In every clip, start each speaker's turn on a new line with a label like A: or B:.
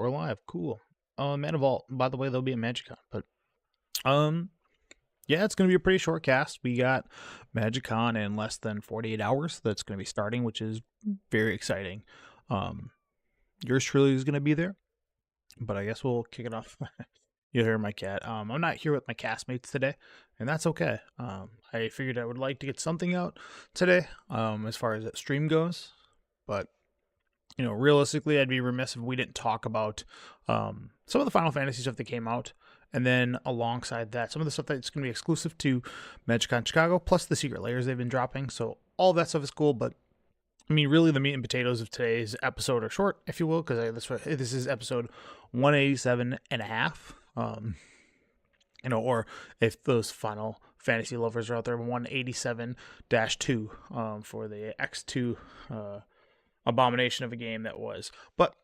A: we're live. Cool. Manivault, by the way, there'll be a MagicCon, but um, yeah, it's gonna be a pretty short cast. We got MagicCon in less than 48 hours. That's gonna be starting, which is very exciting. Um, yours truly is gonna be there, but I guess we'll kick it off. You hear my cat. I'm not here with my castmates today, and that's okay. I figured I would like to get something out today, as far as that stream goes, but realistically, I'd be remiss if we didn't talk about some of the Final Fantasy stuff that came out, and then alongside that, some of the stuff that's going to be exclusive to MagicCon Chicago, plus the secret layers they've been dropping. So all that stuff is cool, but I mean, really, the meat and potatoes of today's episode are short, if you will, because this is episode 187 and a half. Or if those Final Fantasy lovers are out there, 187-2 for the X2 abomination of a game that was. But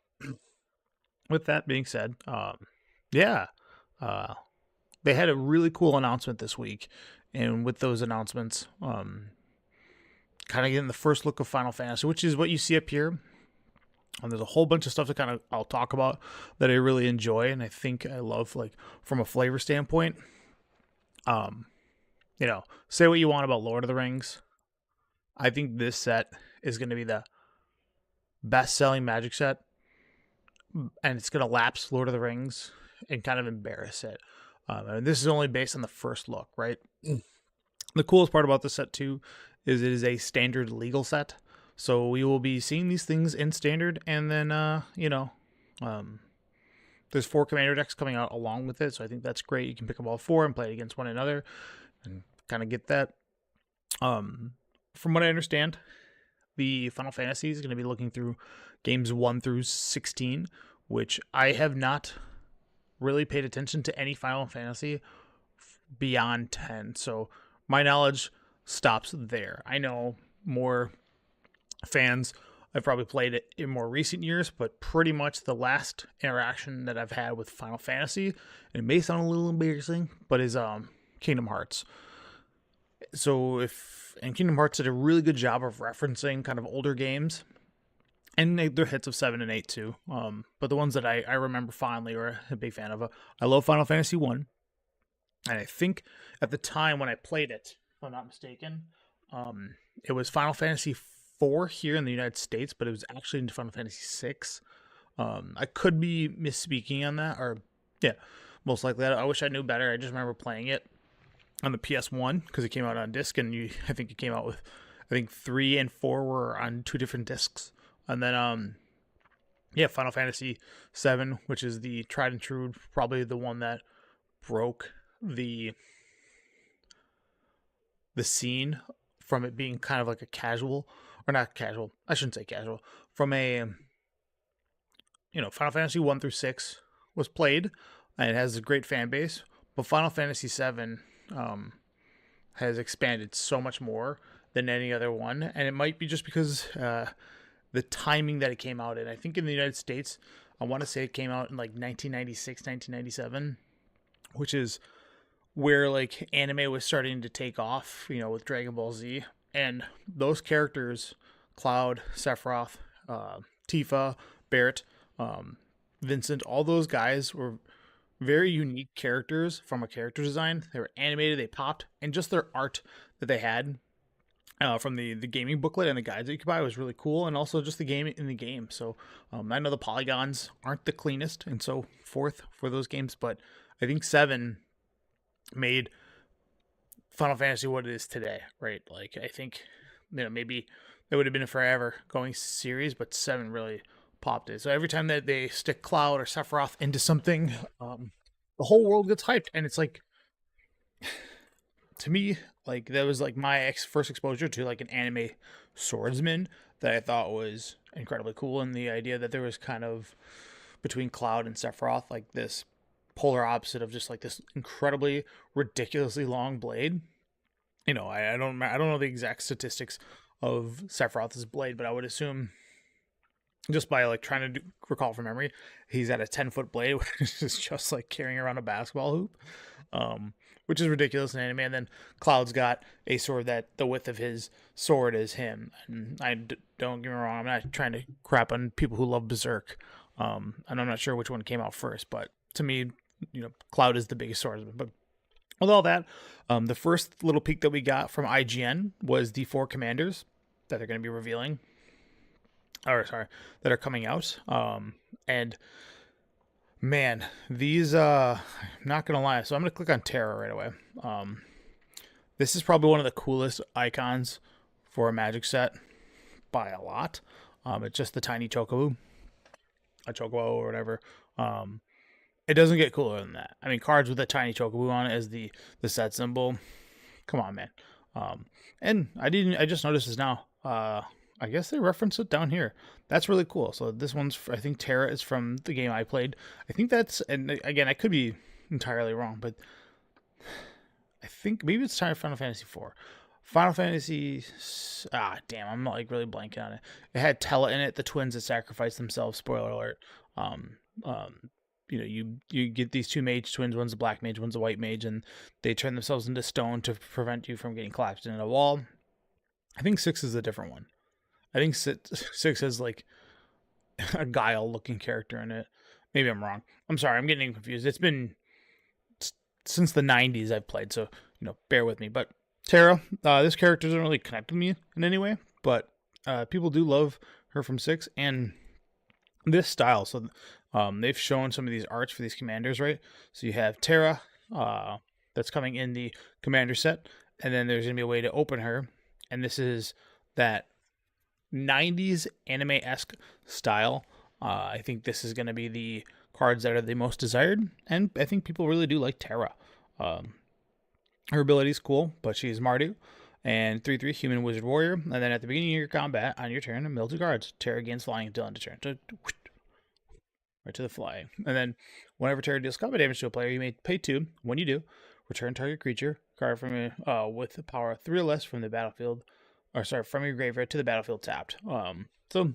A: with that being said, yeah, they had a really cool announcement this week, and with those announcements, kind of getting the first look of Final Fantasy, which is what you see up here. And there's a whole bunch of stuff that kind of I'll talk about that I really enjoy, and I think I love, like, from a flavor standpoint. Say what you want about Lord of the Rings. I think this set is going to be the best-selling Magic set, and it's going to lapse Lord of the Rings and kind of embarrass it. And this is only based on the first look, right? The coolest part about this set, too, is it is a standard legal set. So we will be seeing these things in standard, and then, there's 4 commander decks coming out along with it, so I think that's great. You can pick up all 4 and play it against one another and kind of get that. From what I understand, the Final Fantasy is going to be looking through games 1 through 16, which I have not really paid attention to any Final Fantasy beyond 10. So my knowledge stops there. I know more fans I've probably played it in more recent years, but pretty much the last interaction that I've had with Final Fantasy, and it may sound a little embarrassing, but is Kingdom Hearts. And Kingdom Hearts did a really good job of referencing kind of older games, and they're hits of 7 and 8 too. But the ones that I remember fondly or a big fan of, I love Final Fantasy 1. And I think at the time when I played it, if I'm not mistaken, it was Final Fantasy 4 here in the United States, but it was actually in Final Fantasy 6. I could be misspeaking on that, or yeah, most likely. I wish I knew better. I just remember playing it on the PS1 because it came out on disc, and I think it came out with 3 and 4 were on 2 different discs, and then Final Fantasy 7, which is the tried and true, probably the one that broke the scene from it being kind of like a casual, or not casual, I shouldn't say casual, from a Final Fantasy 1 through 6 was played, and it has a great fan base, but Final Fantasy 7 has expanded so much more than any other one, and it might be just because the timing that it came out in. I think in the United States, I want to say it came out in like 1996, 1997, which is where like anime was starting to take off, with Dragon Ball Z, and those characters, Cloud, Sephiroth, Tifa, Barret, Vincent, all those guys were very unique characters from a character design. They were animated, they popped, and just their art that they had from the gaming booklet and the guides that you could buy was really cool, and also just the game in the game. So I know the polygons aren't the cleanest and so forth for those games, but I think 7 made Final Fantasy what it is today, right? Like, I think, maybe it would have been a forever going series, but 7 really popped it. So every time that they stick Cloud or Sephiroth into something, the whole world gets hyped, and it's like, to me, like, that was like my first exposure to like an anime swordsman that I thought was incredibly cool, and the idea that there was kind of between Cloud and Sephiroth like this polar opposite of just like this incredibly ridiculously long blade. I don't know the exact statistics of Sephiroth's blade, but I would assume, just by like trying to recall from memory, he's at a 10-foot blade, which is just like carrying around a basketball hoop, which is ridiculous in anime. And then Cloud's got a sword that the width of his sword is him. And don't get me wrong, I'm not trying to crap on people who love Berserk, And I'm not sure which one came out first, but to me, Cloud is the biggest swordsman. But with all that, the first little peek that we got from IGN was the 4 commanders that they're going to be revealing, that are coming out. And man, these, I'm not going to lie. So I'm going to click on Terra right away. This is probably one of the coolest icons for a Magic set by a lot. It's just the tiny chocobo, a chocobo or whatever. It doesn't get cooler than that. I mean, cards with a tiny chocobo on it as the set symbol. Come on, man. And I just noticed this now. I guess they reference it down here. That's really cool. So this one's, I think Terra is from the game I played. I think that's, and again, I could be entirely wrong, but I think maybe it's Final Fantasy IV. Final Fantasy, damn, I'm not like really blanking on it. It had Tella in it, the twins that sacrificed themselves. Spoiler alert. You get these 2 mage twins. One's a black mage, one's a white mage, and they turn themselves into stone to prevent you from getting collapsed into a wall. I think 6 is a different one. I think 6 has like a Guile-looking character in it. Maybe I'm wrong. I'm sorry, I'm getting confused. It's been since the 90s I've played, so bear with me. But Terra, this character doesn't really connect with me in any way, but people do love her from 6 and this style. So they've shown some of these arts for these commanders, right? So you have Terra, that's coming in the commander set, and then there's going to be a way to open her, and this is that 90s anime-esque style. I think this is going to be the cards that are the most desired, and I think people really do like Terra. Her ability is cool, but she's Mardu, and 3/3 human wizard warrior, and then at the beginning of your combat, on your turn, mill 2 cards. Terra gains flying until end of turn. Right to the flying. And then whenever Terra deals combat damage to a player, you may pay 2. When you do, return target creature card from with the power 3 or less from the battlefield, from your graveyard to the battlefield tapped. So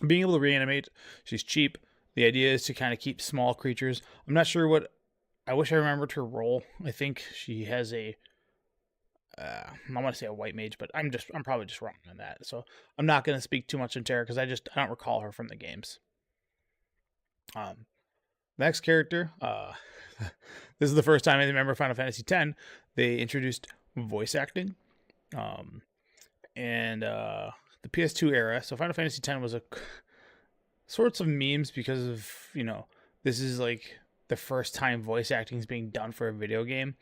A: being able to reanimate, she's cheap. The idea is to kind of keep small creatures. I'm not sure what. I wish I remembered her role. I think she has a. I want to say a white mage, but I'm probably just wrong on that. So I'm not going to speak too much on Terra because I don't recall her from the games. Next character. This is the first time I remember Final Fantasy X. They introduced voice acting. And the PS2 era. So Final Fantasy X was a sorts of memes because of this is like the first time voice acting is being done for a video game,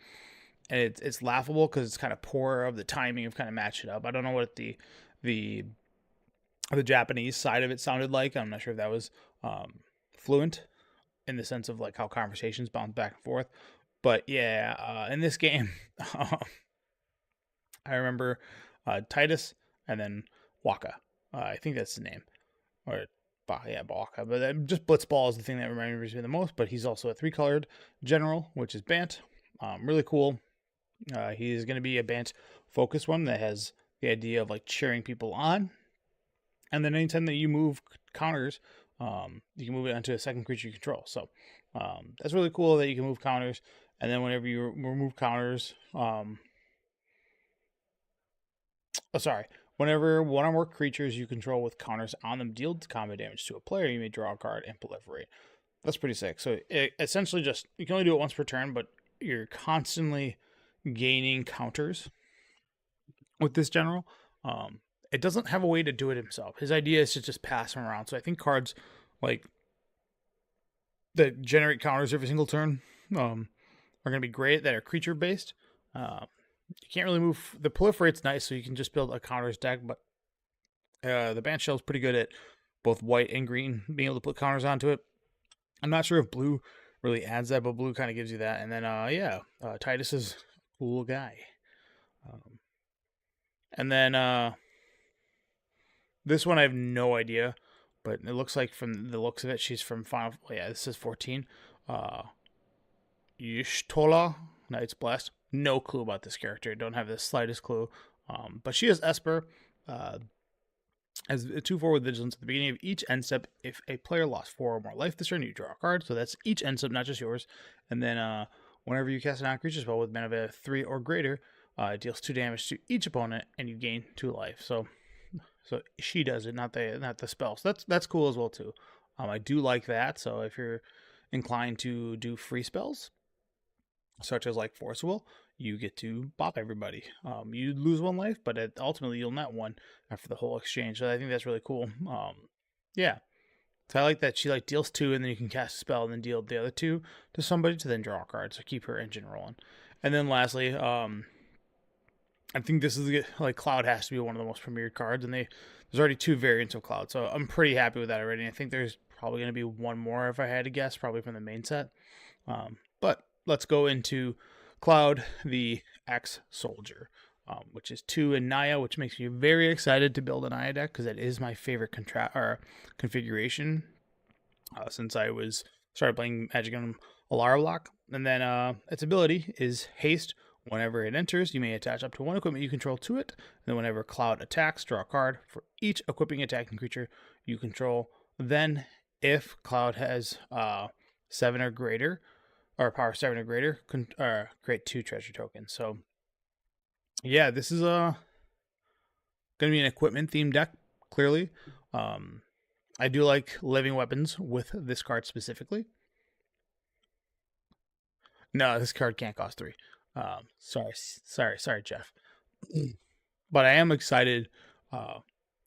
A: and it's laughable because it's kind of poor of the timing of kind of match it up. I don't know what the Japanese side of it sounded like. I'm not sure if that was fluent in the sense of like how conversations bounce back and forth. But yeah, in this game, I remember Titus and then Waka. I think that's his name, or Waka. But just Blitzball is the thing that remembers me the most. But he's also a 3-colored general, which is Bant. Really cool. He's going to be a Bant focused one that has the idea of like cheering people on. And then anytime that you move counters, you can move it onto a second creature you control. So that's really cool that you can move counters. And then whenever you remove counters, whenever one or more creatures you control with counters on them deal combat damage to a player, you may draw a card and proliferate. That's pretty sick. So it essentially you can only do it once per turn, but you're constantly gaining counters with this general. It doesn't have a way to do it himself. His idea is to just pass him around. So I think cards like that generate counters every single turn are going to be great, that are creature based. You can't really move. The proliferate's nice, so you can just build a counters deck, but the Bant Shell's pretty good at both white and green, being able to put counters onto it. I'm not sure if blue really adds that, but blue kind of gives you that. And then, Titus is a cool guy. And then this one I have no idea, but it looks like from the looks of it, she's from Final. Yeah, this is 14. Y'shtola, Knight's Blast. No clue about this character. Don't have the slightest clue. But she is Esper. As a 2/4 with Vigilance at the beginning of each end step. If a player lost 4 or more life this turn, you draw a card. So that's each end step, not just yours. And then whenever you cast a non-creature spell with mana of 3 or greater, it deals 2 damage to each opponent, and you gain 2 life. So she does it, not the spell. So that's cool as well too. I do like that. So if you're inclined to do free spells, such as like Force Will, you get to bop everybody. You lose one life, but ultimately you'll net one after the whole exchange. So I think that's really cool. Yeah. So I like that she like deals 2, and then you can cast a spell and then deal the other 2 to somebody to then draw a card. So keep her engine rolling. And then lastly, I think this is like Cloud has to be one of the most premiered cards, and there's already 2 variants of Cloud, so I'm pretty happy with that already. I think there's probably going to be one more if I had to guess, probably from the main set. But let's go into Cloud, the X Soldier, which is 2 in Naya, which makes me very excited to build a Naya deck because that is my favorite configuration since I started playing Magic on Alara block. And then its ability is haste. Whenever it enters, you may attach up to 1 equipment you control to it. And then whenever Cloud attacks, draw a card for each equipping attacking creature you control. Then, if Cloud has 7 or greater, or power 7 or greater, create 2 treasure tokens. So, yeah, this is going to be an equipment themed deck, clearly. I do like living weapons with this card specifically. No, this card can't cost 3. Sorry, Jeff. But I am excited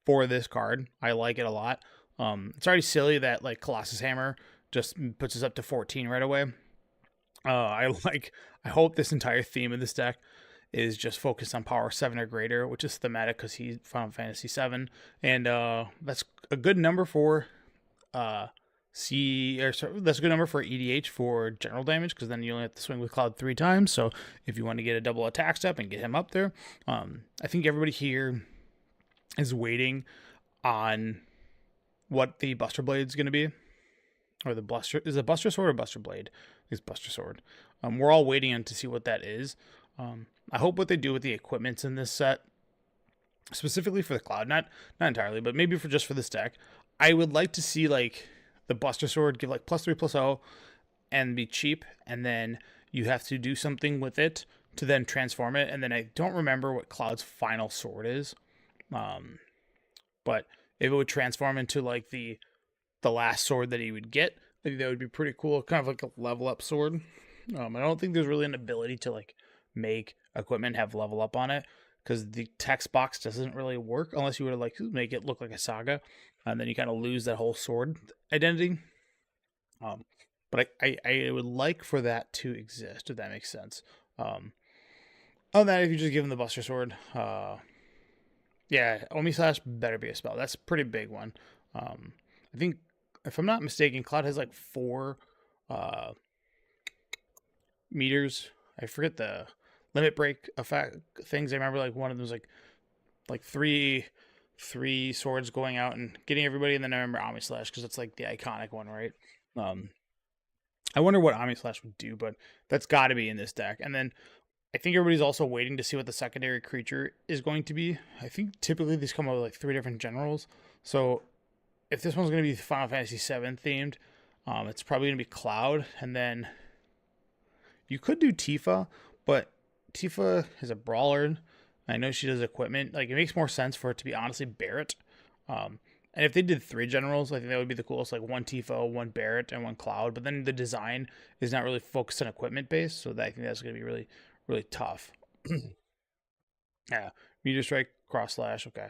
A: for this card. I like it a lot. It's already silly that like Colossus Hammer just puts us up to 14 right away. I hope this entire theme of this deck is just focused on power 7 or greater, which is thematic because he's Final Fantasy 7, and that's a good number for that's a good number for EDH for general damage, because then you only have to swing with Cloud 3 times. So if you want to get a double attack step and get him up there, I think everybody here is waiting on what the Buster Blade is going to be, or the Buster is it Buster Sword or Buster Blade? It's Buster Sword. We're all waiting on to see what that is. I hope what they do with the equipments in this set, specifically for the Cloud, not entirely, but maybe for this deck, I would like to see like the Buster Sword give like +3/+0 and be cheap, and then you have to do something with it to then transform it. And then I don't remember what Cloud's final sword is, but if it would transform into like the last sword that he would get, I think that would be pretty cool. Kind of like a level up sword. I don't think there's really an ability to like make equipment have level up on it, because the text box doesn't really work unless you were to like make it look like a saga, and then you kind of lose that whole sword identity. But I would like for that to exist, if that makes sense. Other than that, if you just give him the Buster Sword, yeah, Omi Slash better be a spell. That's a pretty big one. I think, if I'm not mistaken, Cloud has like 4 meters. I forget the limit break effect things. I remember like one of them was like three swords going out and getting everybody, and then I remember Ami Slash because it's like the iconic one, right? I wonder what Ami Slash would do, but that's got to be in this deck. And then I think everybody's also waiting to see what the secondary creature is going to be. I think typically these come out with like 3 different generals. So if this one's going to be Final Fantasy 7 themed, it's probably going to be Cloud, and then you could do Tifa, but Tifa is a brawler. I know she does equipment. Like, it makes more sense for it to be honestly Barret. And if they did 3 generals, I think that would be the coolest. Like 1 Tifa, 1 Barret, and 1 Cloud. But then the design is not really focused on equipment base, so I think that's going to be really, really tough. Yeah, Meteor Strike, Cross Slash. Okay,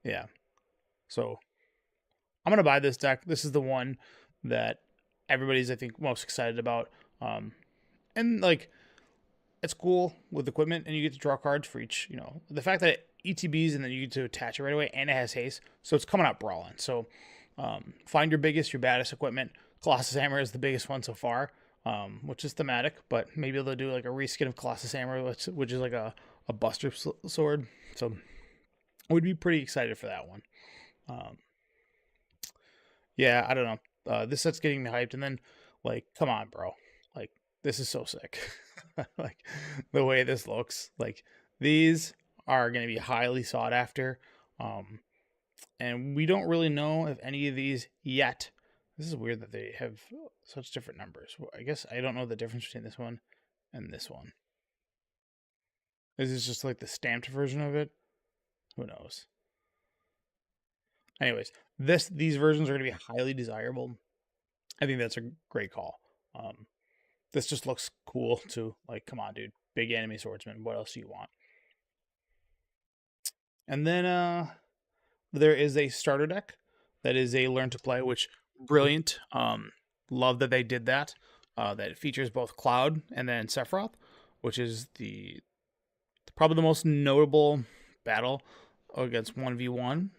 A: yeah. So I'm gonna buy this deck. This is the one that everybody's, I think, most excited about. And like, it's cool with equipment, and you get to draw cards for each. The fact that it ETBs and then you get to attach it right away, and it has haste, so it's coming out brawling. So find your baddest equipment. Colossus Hammer is the biggest one so far, which is thematic, but maybe they'll do like a reskin of Colossus Hammer, which is like a Buster Sword. So I would be pretty excited for that one. Yeah, I don't know. This set's getting me hyped, and then like, come on, bro. Like, this is so sick. Like, the way this looks, like, these are going to be highly sought after. And we don't really know if any of these yet. This is weird that they have such different numbers. I guess I don't know the difference between this one and this one. Is this just like the stamped version of it? Who knows? Anyways, these versions are going to be highly desirable. I think that's a great call. This just looks cool too. Like, come on, dude, big anime swordsman. What else do you want? And then there is a starter deck that is a learn to play, which brilliant. Love that they did that. That it features both Cloud and then Sephiroth, which is the probably the most notable battle against 1v1.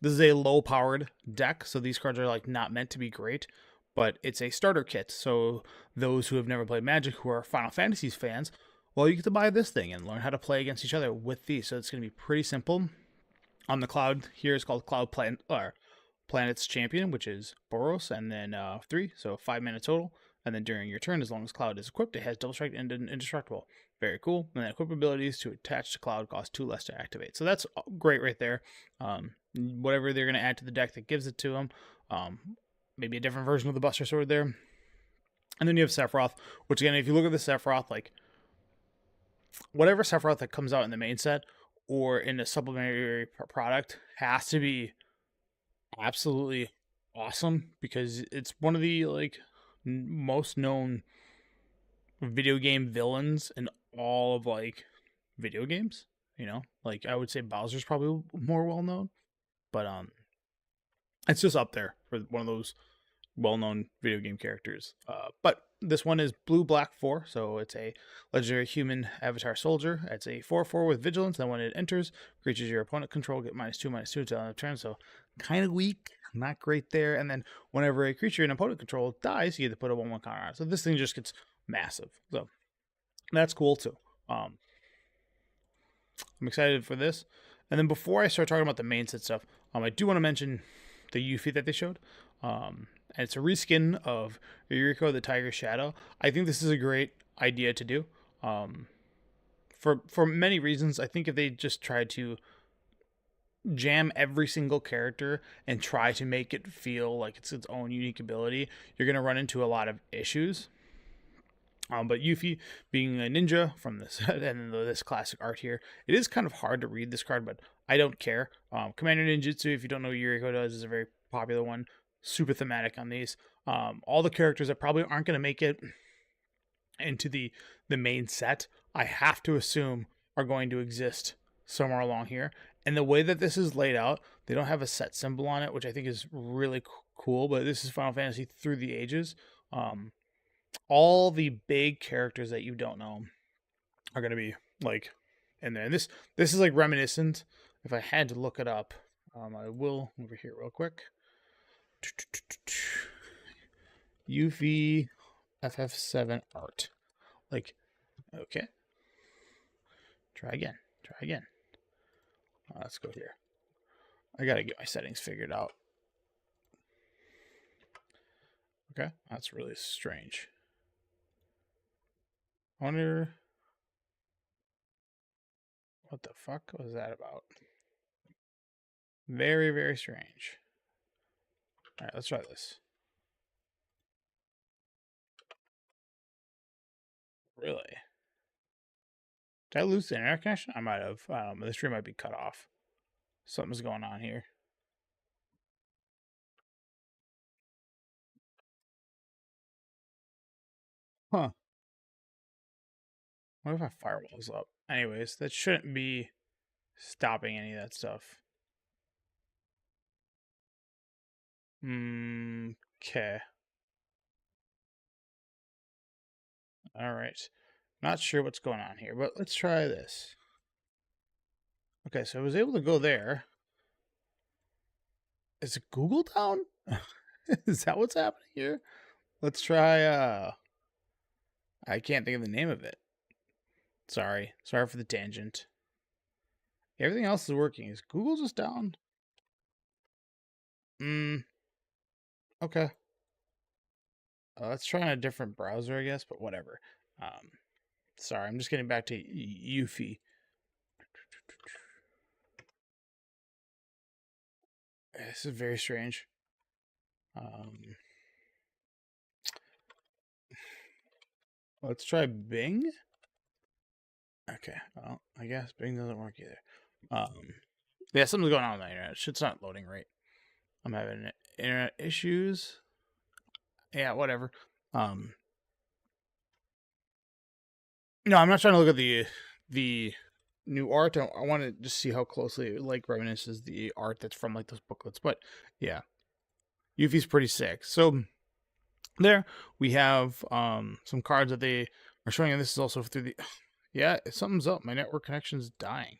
A: This is a low powered deck, so these cards are like not meant to be great, but it's a starter kit. So those who have never played Magic, who are Final Fantasies fans, well, you get to buy this thing and learn how to play against each other with these. So it's going to be pretty simple. On the Cloud here is called Cloud Planet's Champion, which is Boros, and then 3, so 5 mana total. And then during your turn, as long as Cloud is equipped, it has double strike and indestructible. Very cool. And then equip abilities to attach to Cloud cost 2 less to activate. So that's great right there. Whatever they're going to add to the deck that gives it to them. Maybe a different version of the Buster Sword there. And then you have Sephiroth, which again, if you look at the Sephiroth, like whatever Sephiroth that comes out in the main set or in a supplementary product has to be absolutely awesome, because it's one of the like most known video game villains in all of like video games. You know, like I would say Bowser's probably more well known, but it's just up there for one of those well-known video game characters. But this one is blue black 4, so it's a legendary human avatar soldier. It's a 4/4 with vigilance. And when it enters, creatures your opponent control get -2/-2 until end of turn. So kind of weak, not great there. And then whenever a creature in opponent control dies, you get to put a 1/1 counter on it. So this thing just gets massive. So that's cool too. I'm excited for this. And then before I start talking about the main set stuff, I do want to mention the Yuffie that they showed. And it's a reskin of Yuriko the Tiger Shadow. I think this is a great idea to do. For many reasons. I think if they just tried to jam every single character and try to make it feel like it's its own unique ability, you're going to run into a lot of issues. But Yuffie being a ninja from this and this classic art here, it is kind of hard to read this card, but I don't care. Commander Ninjutsu, if you don't know what Yuriko does, is a very popular one. Super thematic on these. All the characters that probably aren't going to make it into the main set, I have to assume are going to exist somewhere along here. And the way that this is laid out, they don't have a set symbol on it, which I think is really cool. But this is Final Fantasy Through the Ages. All the big characters that you don't know are going to be like in there. And this is like reminiscent. If I had to look it up, I will over here real quick. Yuffie FF7 art. Like, okay. Try again. Let's go here. I gotta get my settings figured out. Okay, that's really strange. I wonder what the fuck was that about. Very, very strange. All right, let's try this. Really? Did I lose the internet connection? I might have. The stream might be cut off. Something's going on here. Huh. What if my firewall's up? Anyways, that shouldn't be stopping any of that stuff. Okay. All right. Not sure what's going on here, but let's try this. Okay, so I was able to go there. Is it Google down? Is that what's happening here? Let's try I can't think of the name of it. Sorry for the tangent. Everything else is working. Is Google just down? Okay. Let's try a different browser, I guess, but whatever. Sorry, I'm just getting back to Yuffie. This is very strange. Let's try Bing. Okay, well, I guess Bing doesn't work either. Yeah, something's going on with the internet. Shit's not loading right. I'm having internet issues. Yeah, whatever. No, I'm not trying to look at the new art. I want to just see how closely it like reminisces the art that's from like those booklets. But yeah, Yuffie's pretty sick. So there we have some cards that they are showing, and this is also through the. Yeah, something's up. My network connection's dying.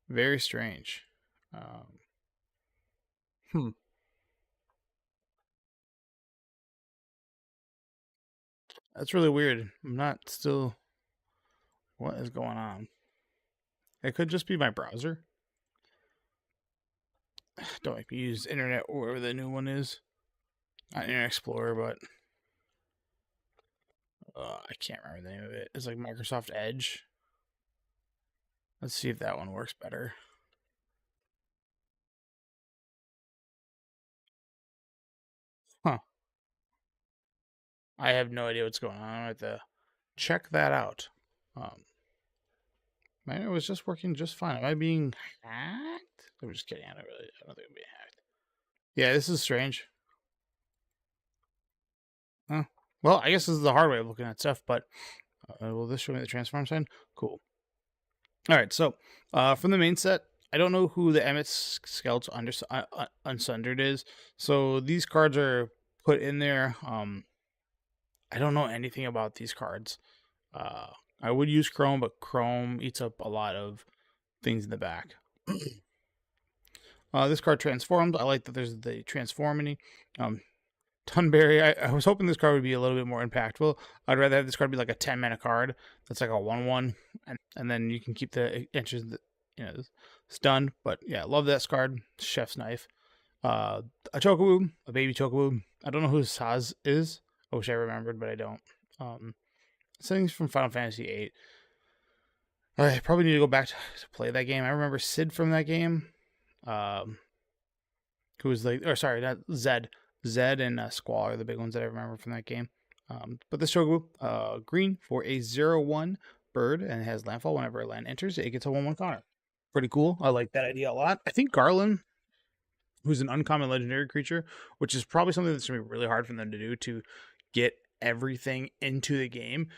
A: Very strange. Hmm. That's really weird. I'm not still. What is going on? It could just be my browser. Don't make me use internet or whatever the new one is. Not Internet Explorer, but I can't remember the name of it. It's like Microsoft Edge. Let's see if that one works better. Huh. I have no idea what's going on. I have to check that out. Man, it was just working just fine. Am I being hacked? I'm just kidding. I don't think I'm being hacked. Yeah, this is strange. Huh. Well, I guess this is the hard way of looking at stuff, but will this show me the transform sign? Cool. All right, so from the main set, I don't know who the Emmett Scouts Unsundered is. So these cards are put in there. I don't know anything about these cards. I would use Chrome, but Chrome eats up a lot of things in the back. This card transformed. I like that there's the transformity. Tunberry, I was hoping this card would be a little bit more impactful. I'd rather have this card be like a 10-mana card that's like a 1/1, and then you can keep the inches, stunned. But yeah, love this card. Chef's Knife. A Chocobo, a baby Chocobo. I don't know who Saz is. I wish I remembered, but I don't. Settings from Final Fantasy VIII. I probably need to go back to play that game. I remember Sid from that game. Who was like, or sorry, not Zed. Zed and Squall are the big ones that I remember from that game. But this Chocobo, green for a 0/1 bird, and it has landfall. Whenever a land enters, it gets a 1/1 counter. Pretty cool. I like that idea a lot. I think Garland, who's an uncommon legendary creature, which is probably something that's going to be really hard for them to do to get everything into the game,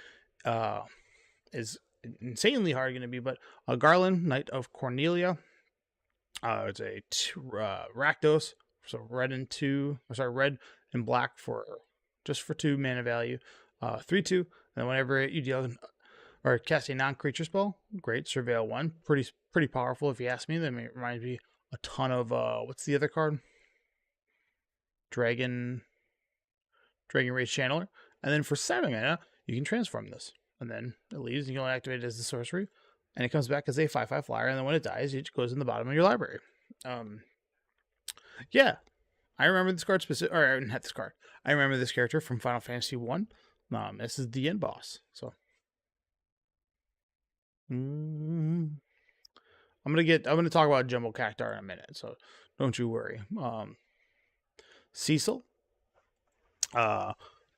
A: is insanely hard going to be. But Garland, Knight of Cornelia. It's a Rakdos, so red and black for just for 2 mana value. 3/2, and then whenever you deal or cast a non-creature spell, great. Surveil 1, pretty powerful if you ask me. That reminds me a ton of what's the other card? Dragon Rage Channeler. And then for 7 mana, you can transform this, and then it leaves. And you can only activate it as the sorcery, and it comes back as a 5/5 flyer. And then when it dies, it goes in the bottom of your library. Yeah, I remember this card or not this card. I remember this character from Final Fantasy 1. This is the end boss. So I'm gonna talk about Jumbo Cactuar in a minute, so don't you worry. Cecil.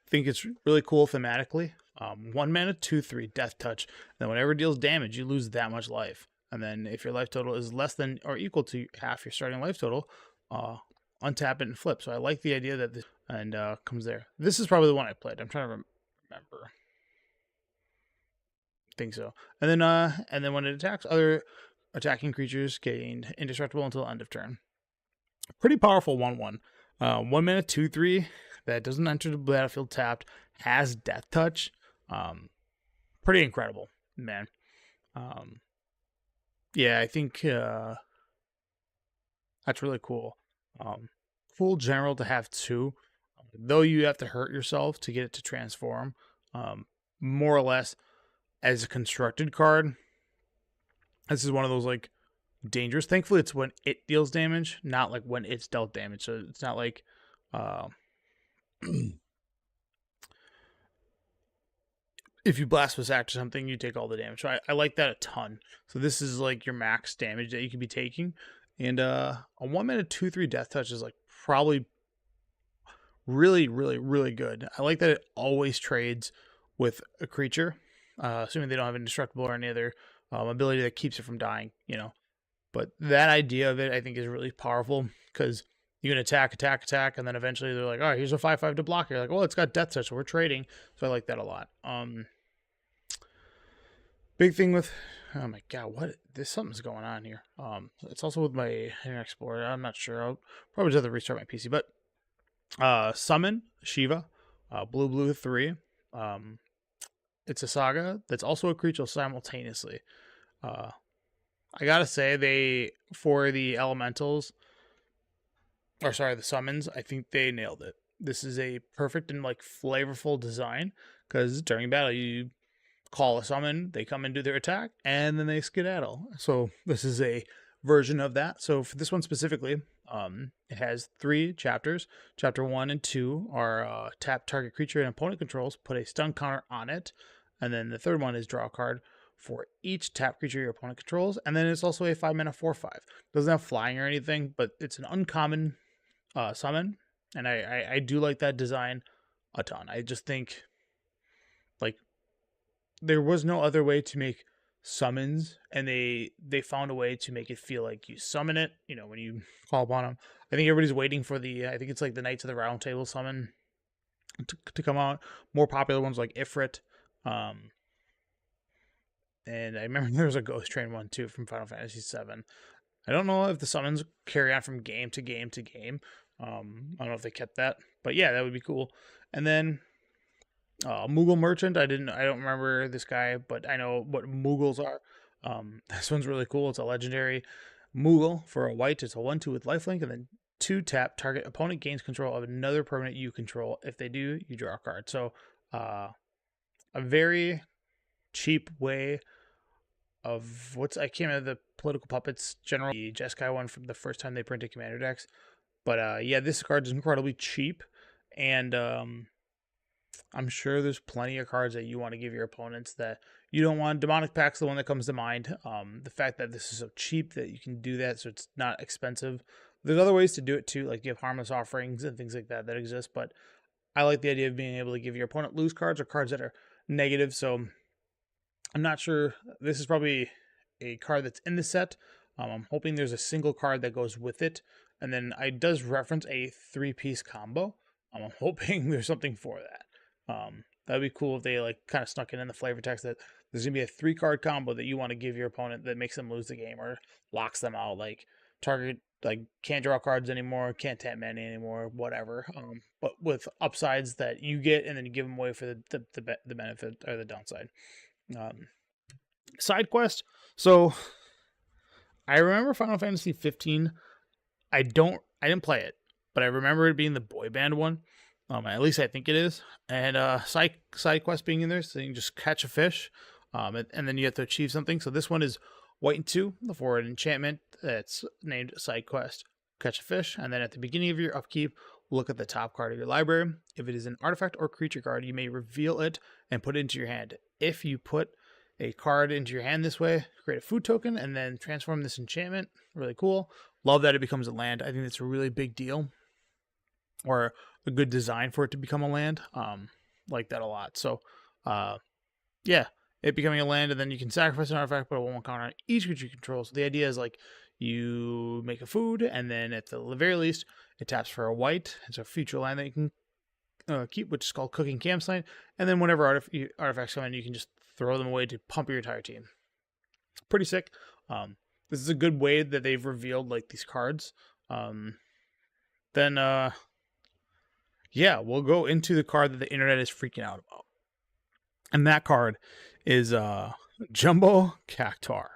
A: Think it's really cool thematically. 1 mana, 2/3, Death Touch. Then whenever it deals damage, you lose that much life. And then if your life total is less than or equal to half your starting life total, untap it and flip. So I like the idea that this and comes there. This is probably the one I played. I'm trying to remember. I think so. And then when it attacks, other attacking creatures gain indestructible until end of turn. Pretty powerful 1/1. 1 mana, 2/3 that doesn't enter the battlefield tapped, has Death Touch. Pretty incredible, man. Yeah, I think that's really cool. Cool general to have 2, though you have to hurt yourself to get it to transform. More or less, as a constructed card, this is one of those like dangerous. Thankfully, it's when it deals damage, not like when it's dealt damage. So it's not like if you Blasphemous Act or something, you take all the damage. So I like that a ton. So this is like your max damage that you could be taking. And a 1 mana 2/3 Death Touch is like probably really, really, really good. I like that it always trades with a creature, assuming they don't have indestructible or any other ability that keeps it from dying, But that idea of it, I think, is really powerful because you can attack, and then eventually they're like, all right, here's a 5/5 to block. You're like, oh, it's got death touch, so we're trading. So I like that a lot. Big thing with, oh my god, what? There's something's going on here. It's also with my Internet Explorer. I'm not sure. I'll probably just have to restart my PC. But summon Shiva, blue 3. It's a saga that's also a creature simultaneously. I gotta say, for the elementals, or sorry, the summons, I think they nailed it. This is a perfect and like flavorful design because during battle you call a summon, they come and do their attack, and then they skedaddle. So this is a version of that. So for this one specifically, it has 3 chapters. Chapter 1 and 2 are tap target creature and opponent controls, put a stun counter on it, and then the third one is draw a card for each tap creature your opponent controls, and then it's also a 5-mana 4/5. Doesn't have flying or anything, but it's an uncommon summon, and I do like that design a ton. I just think like there was no other way to make summons, and they found a way to make it feel like you summon it, you know, when you call upon them. I think everybody's waiting for I think it's like the Knights of the Round Table summon to come out. More popular ones like Ifrit. And I remember there was a Ghost Train one too from Final Fantasy VII. I don't know if the summons carry on from game to game to game. I don't know if they kept that, but yeah, that would be cool. And then Moogle Merchant. I don't remember this guy, but I know what Moogles are. This one's really cool. It's a legendary Moogle for a white. It's a 1/2 with lifelink, and then 2 tap. Target opponent gains control of another permanent you control. If they do, you draw a card. So a very cheap way of I can't remember the political puppets general, the Jeskai one from the first time they printed Commander decks. But yeah, this card is incredibly cheap, and I'm sure there's plenty of cards that you want to give your opponents that you don't want. Demonic Pack's the one that comes to mind. The fact that this is so cheap that you can do that, so it's not expensive. There's other ways to do it too, like you have harmless offerings and things like that exist, but I like the idea of being able to give your opponent lose cards or cards that are negative. So I'm not sure. This is probably a card that's in the set. I'm hoping there's a single card that goes with it, and then it does reference a 3-piece combo. I'm hoping there's something for that. That'd be cool if they like kind of snuck in the flavor text that there's gonna be a 3-card combo that you want to give your opponent that makes them lose the game or locks them out. Like target, like can't draw cards anymore, can't tap mana anymore, whatever. But with upsides that you get, and then you give them away for the benefit or the downside. Side quest. So I remember Final Fantasy 15. I didn't play it, but I remember it being the boy band one. At least I think it is. And side quest being in there, so you can just catch a fish, and then you have to achieve something. So this one is White and 2 for an enchantment that's named Side Quest. Catch a fish, and then at the beginning of your upkeep, look at the top card of your library. If it is an artifact or creature card, you may reveal it and put it into your hand. If you put a card into your hand this way, create a food token, and then transform this enchantment. Really cool. Love that it becomes a land. I think that's a really big deal, or a good design for it to become a land. Like that a lot. So, yeah, it becoming a land, and then you can sacrifice an artifact, but it won't count on each creature you control. So the idea is like you make a food, and then at the very least, it taps for a white. It's a future land that you can keep, which is called Cooking Campsite. And then whenever artifacts come in, you can just throw them away to pump your entire team. Pretty sick. This is a good way that they've revealed like these cards. Yeah, we'll go into the card that the internet is freaking out about. And that card is Jumbo Cactuar.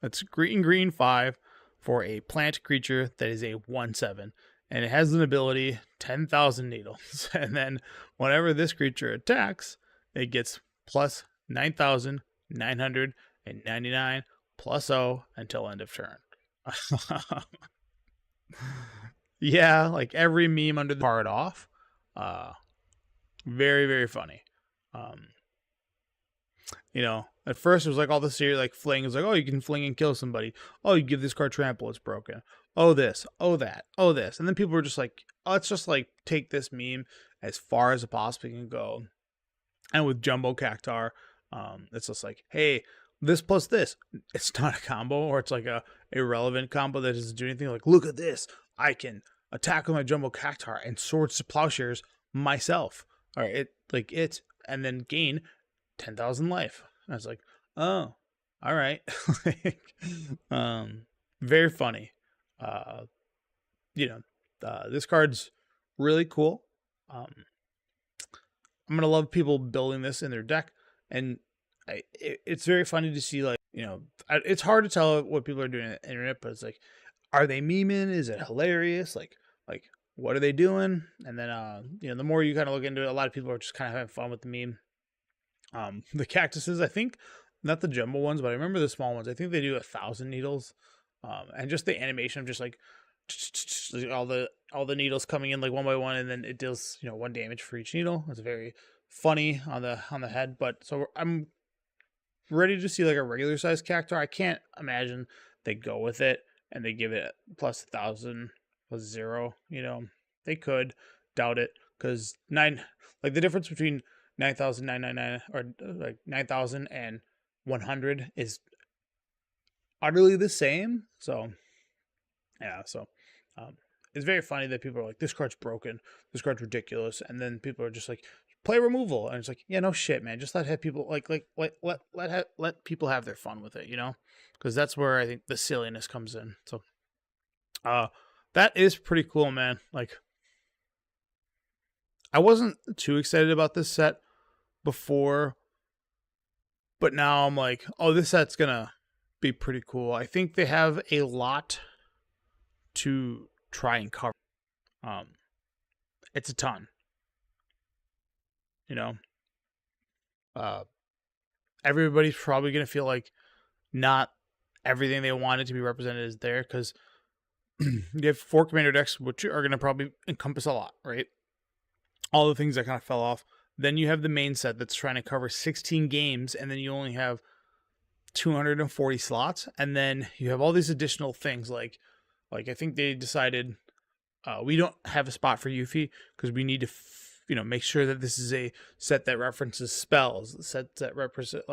A: It's green 5 for a plant creature that is a 1/7. And it has an ability, 10,000 Needles. And then whenever this creature attacks, it gets plus 9,999 plus 0 until end of turn. Yeah, like every meme under the card off. Very, very funny. At first it was like all this here, like fling. It was like, oh, you can fling and kill somebody. Oh, you give this card trample, it's broken. Oh, this. Oh, that. Oh, this. And then people were just like, oh, let's just like take this meme as far as it possibly can go. And with Jumbo Cactuar, it's just like, hey, this plus this. It's not a combo, or it's like a irrelevant combo that doesn't do anything. Like, look at this. I can attack with my Jumbo Cactuar and swords to plowshares myself. All right, and then gain 10,000 life. I was like, oh, all right. Like, very funny. This card's really cool. I'm gonna love people building this in their deck, and it's very funny to see, like, it's hard to tell what people are doing on the internet, but it's like, are they memeing? Is it hilarious? Like what are they doing? And then the more you kind of look into it, a lot of people are just kind of having fun with the meme. The cactuses, I think, not the jumbo ones, but I remember the small ones. I think they do 1,000 needles, and just the animation of just like all the needles coming in like one by one, and then it deals 1 damage for each needle. It's very funny on the head. But so I'm ready to see like a regular size Cactuar. I can't imagine they go with it and they give it plus 1,000 plus 0. They could, doubt it, because the difference between 9,999 or like 9,000 and 100 is utterly the same. So yeah, it's very funny that people are like, this card's broken, this card's ridiculous, and then people are just like, play removal, and it's like, yeah, no shit, man, just let people let people have their fun with it, because that's where I think the silliness comes in. So that is pretty cool, man. Like, I wasn't too excited about this set before, but now I'm like, oh, this set's gonna be pretty cool. I think they have a lot to try and cover. It's a ton. Everybody's probably gonna feel like not everything they wanted to be represented is there, because you have 4 commander decks, which are gonna probably encompass a lot, right? All the things that kind of fell off. Then you have the main set that's trying to cover 16 games, and then you only have 240 slots, and then you have all these additional things like I think they decided we don't have a spot for Yuffie because we need to make sure that this is a set that references spells, a set that represent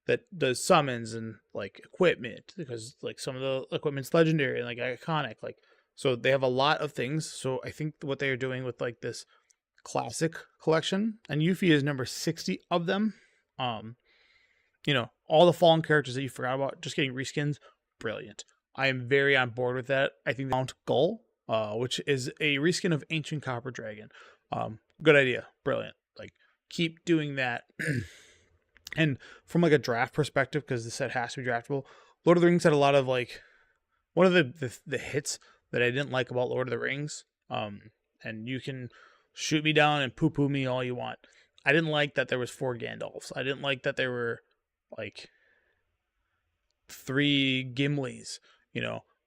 A: that does summons and like equipment, because like some of the equipment's legendary and like iconic, so they have a lot of things. So I think what they are doing with like this classic collection, and Yuffie is number 60 of them. All the fallen characters that you forgot about just getting reskins, brilliant. I am very on board with that. I think Mount Gull, which is a reskin of Ancient Copper Dragon. Good idea. Brilliant. Like, keep doing that. And from like a draft perspective, because the set has to be draftable, Lord of the Rings had a lot of like, one of the hits that I didn't like about Lord of the Rings, and you can shoot me down and poo-poo me all you want. I didn't like that there was 4 Gandalfs. I didn't like that there were like 3 Gimlis,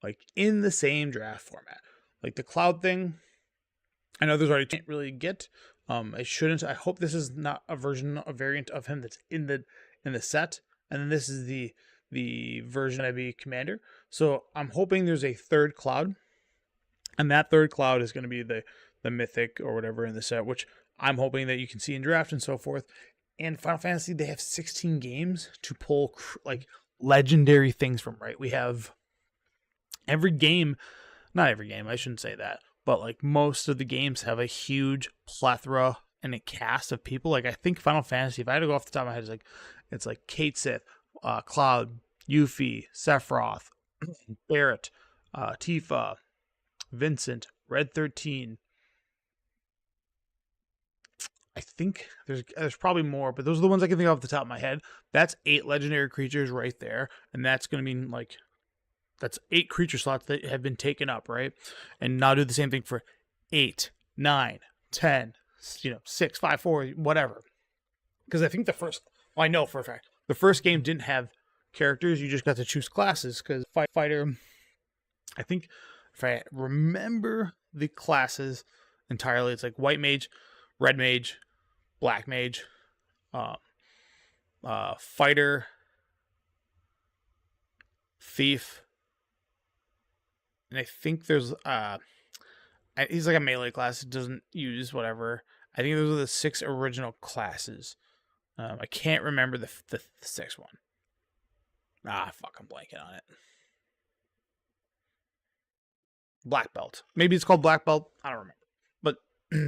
A: like in the same draft format. Like the Cloud thing, I know there's already can't really get. I shouldn't. I hope this is not a variant of him that's in the set, and then this is the version of a commander. So I'm hoping there's a 3rd Cloud, and that 3rd Cloud is going to be the mythic or whatever in the set, which I'm hoping that you can see in draft and so forth. And Final Fantasy, they have 16 games to pull like legendary things from, right? We have every game, not every game, I shouldn't say that, but like most of the games have a huge plethora and a cast of people. Like I think Final Fantasy, if I had to go off the top of my head, it's like Kate Sith, Cloud, Yuffie, Sephiroth, Barrett, Tifa, Vincent, Red 13. I think there's probably more, but those are the ones I can think of off the top of my head. That's 8 legendary creatures right there, and that's going to mean like that's 8 creature slots that have been taken up, right? And now do the same thing for 8, 9, 10, 6, 5, 4, whatever. Because I think I know for a fact, the first game didn't have characters. You just got to choose classes, because fighter, I think if I remember the classes entirely, it's like white mage, red mage, black mage, fighter, thief, and I think there's he's like a melee class. It doesn't use whatever. I think those are the 6 original classes. I can't remember the 6th one. Fuck, I'm blanking on it. Black belt. Maybe it's called black belt. I don't remember. But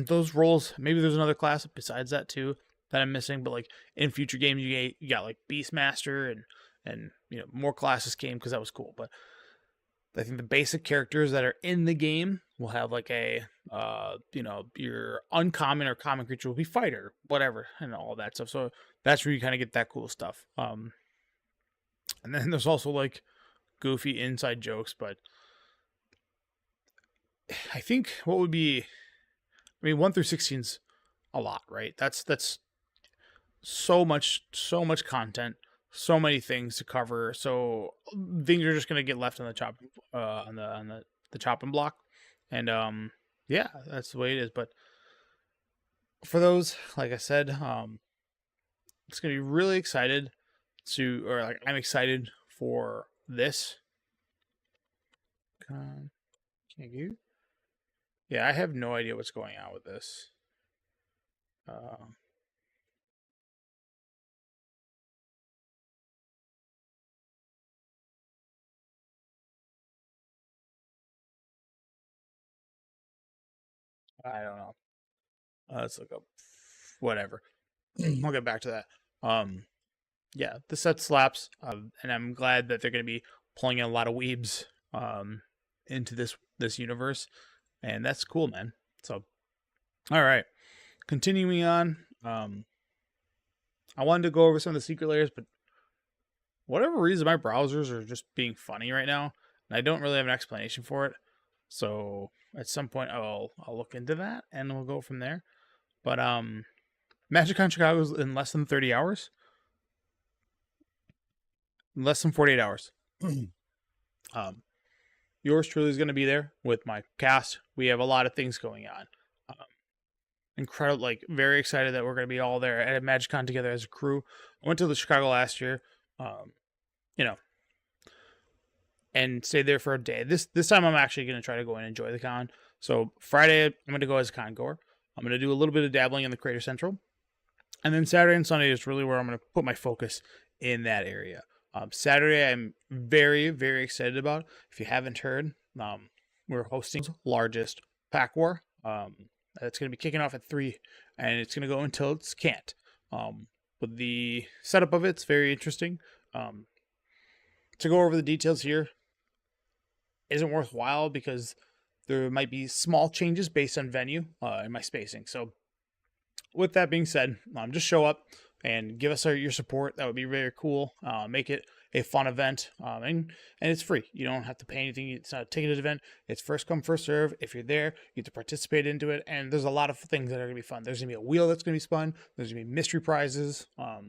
A: those roles, maybe there's another class besides that too that I'm missing. But like in future games, you got like Beastmaster and more classes came because that was cool. But I think the basic characters that are in the game will have like a your uncommon or common creature will be fighter, whatever, and all that stuff. So that's where you kind of get that cool stuff. And then there's also like goofy inside jokes, but I think what would be, 1 through 16's a lot, right? That's so much content, so many things to cover. So things are just gonna get left on the chop, on the chopping block, and yeah, that's the way it is. But for those, like I said, it's gonna be really excited I'm excited for this. Can't you? Yeah, I have no idea what's going on with this. I don't know. Let's look up. Whatever. We'll get back to that. Yeah, the set slaps, and I'm glad that they're going to be pulling in a lot of weebs into this universe, and that's cool, man. So, all right, continuing on. I wanted to go over some of the secret layers, but whatever reason, my browsers are just being funny right now, and I don't really have an explanation for it. So at some point, I'll look into that, and we'll go from there. But MagicCon Chicago is in less than 30 hours. Less than 48 hours. Yours truly is going to be there with my cast. We have a lot of things going on. Incredible, like very excited that we're going to be all there at MagicCon together as a crew. I went to the Chicago last year, and stayed there for a day. This time I'm actually going to try to go and enjoy the con. So Friday I'm going to go as a con goer. I'm going to do a little bit of dabbling in the Creator Central, and then Saturday and Sunday is really where I'm going to put my focus in that area. Saturday, I'm very, very excited about. If you haven't heard, we're hosting the largest pack war. It's going to be kicking off at 3, and it's going to go until it's can't. But the setup of it's very interesting. To go over the details here isn't worthwhile because there might be small changes based on venue and my spacing. So with that being said, just show up and give us your support. That would be very cool. Make it a fun event, and it's free. You don't have to pay anything. It's not a ticketed event. It's first come, first serve. If you're there, you get to participate into it, and there's a lot of things that are going to be fun. There's going to be a wheel that's going to be spun. There's going to be mystery prizes, a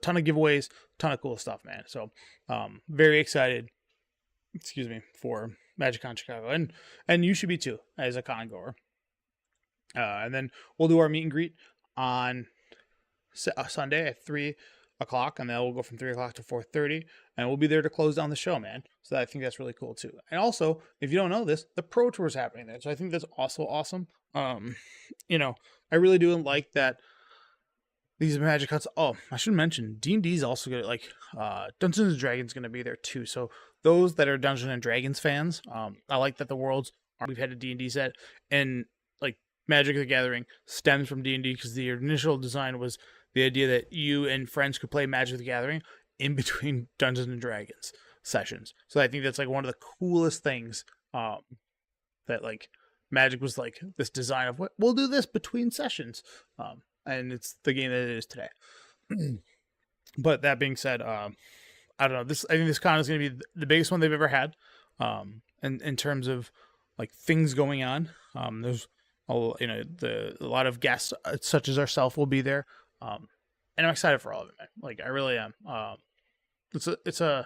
A: ton of giveaways, a ton of cool stuff, man. So very excited, for MagicCon Chicago, and you should be too as a con goer. And then we'll do our meet and greet on Sunday at 3 o'clock, and then we'll go from 3 o'clock to 4:30, and we'll be there to close down the show, man. So I think that's really cool too. And also, if you don't know this, the Pro Tour is happening there, so I think that's also awesome. I really do like that these Magic Cuts. Oh, I should mention D&D's also gonna Dungeons and Dragons gonna be there too. So those that are Dungeons and Dragons fans, I like that the worlds we've had a D&D set, and like Magic the Gathering stems from D&D because the initial design was the idea that you and friends could play Magic the Gathering in between Dungeons and Dragons sessions. So I think that's like one of the coolest things that like Magic was like this design of what we'll do this between sessions. And it's the game that it is today. But that being said, I don't know. I think this con is going to be the biggest one they've ever had. And in terms of like things going on, there's a lot of guests such as ourselves will be there. And I'm excited for all of it, man. Like I really am. It's a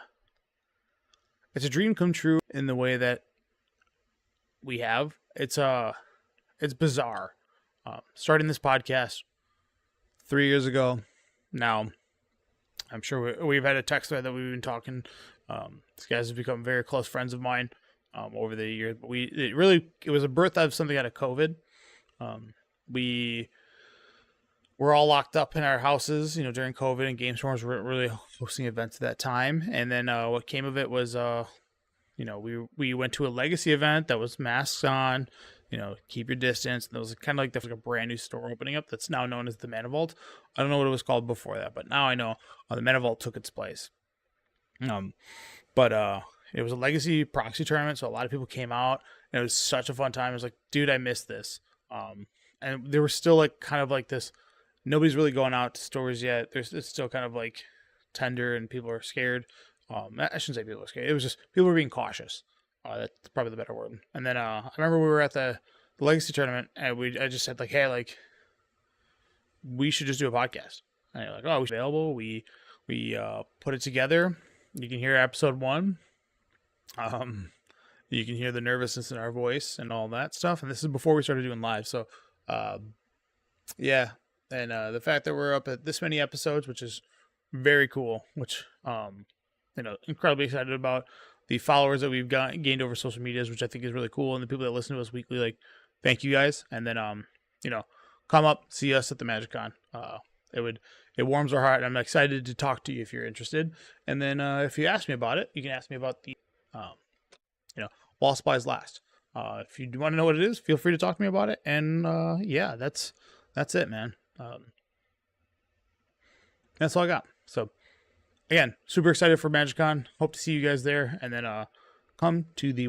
A: dream come true in the way that we have. It's bizarre. Starting this podcast 3 years ago. Now, I'm sure we've had a text thread that we've been talking. These guys have become very close friends of mine over the years. But it was a birth of something out of COVID. We we're all locked up in our houses, during COVID, and GameStorms weren't really hosting events at that time. And then what came of it was, we went to a legacy event that was masks on, keep your distance. And there was kind of like a brand new store opening up that's now known as the Manivault. I don't know what it was called before that, but now I know the Manivault took its place. But it was a legacy proxy tournament, so a lot of people came out, and it was such a fun time. I was like, dude, I missed this. And there was still like kind of like this. Nobody's really going out to stores yet. It's still kind of like tender, and people are scared. I shouldn't say people are scared. It was just people were being cautious. That's probably the better word. And then I remember we were at the legacy tournament, and I just said like, hey, like we should just do a podcast. And they're like, oh, we're available. We put it together. You can hear episode 1. You can hear the nervousness in our voice and all that stuff. And this is before we started doing live. So, yeah. And the fact that we're up at this many episodes, which is very cool, which, incredibly excited about. The followers that we've gained over social medias, which I think is really cool. And the people that listen to us weekly, like, thank you guys. And then, come up, see us at the MagicCon. It warms our heart, and I'm excited to talk to you if you're interested. And then if you ask me about it, you can ask me about the, While Supplies Last. If you want to know what it is, feel free to talk to me about it. And yeah, that's it, man. That's all I got. So again, super excited for MagicCon. Hope to see you guys there. And then come to the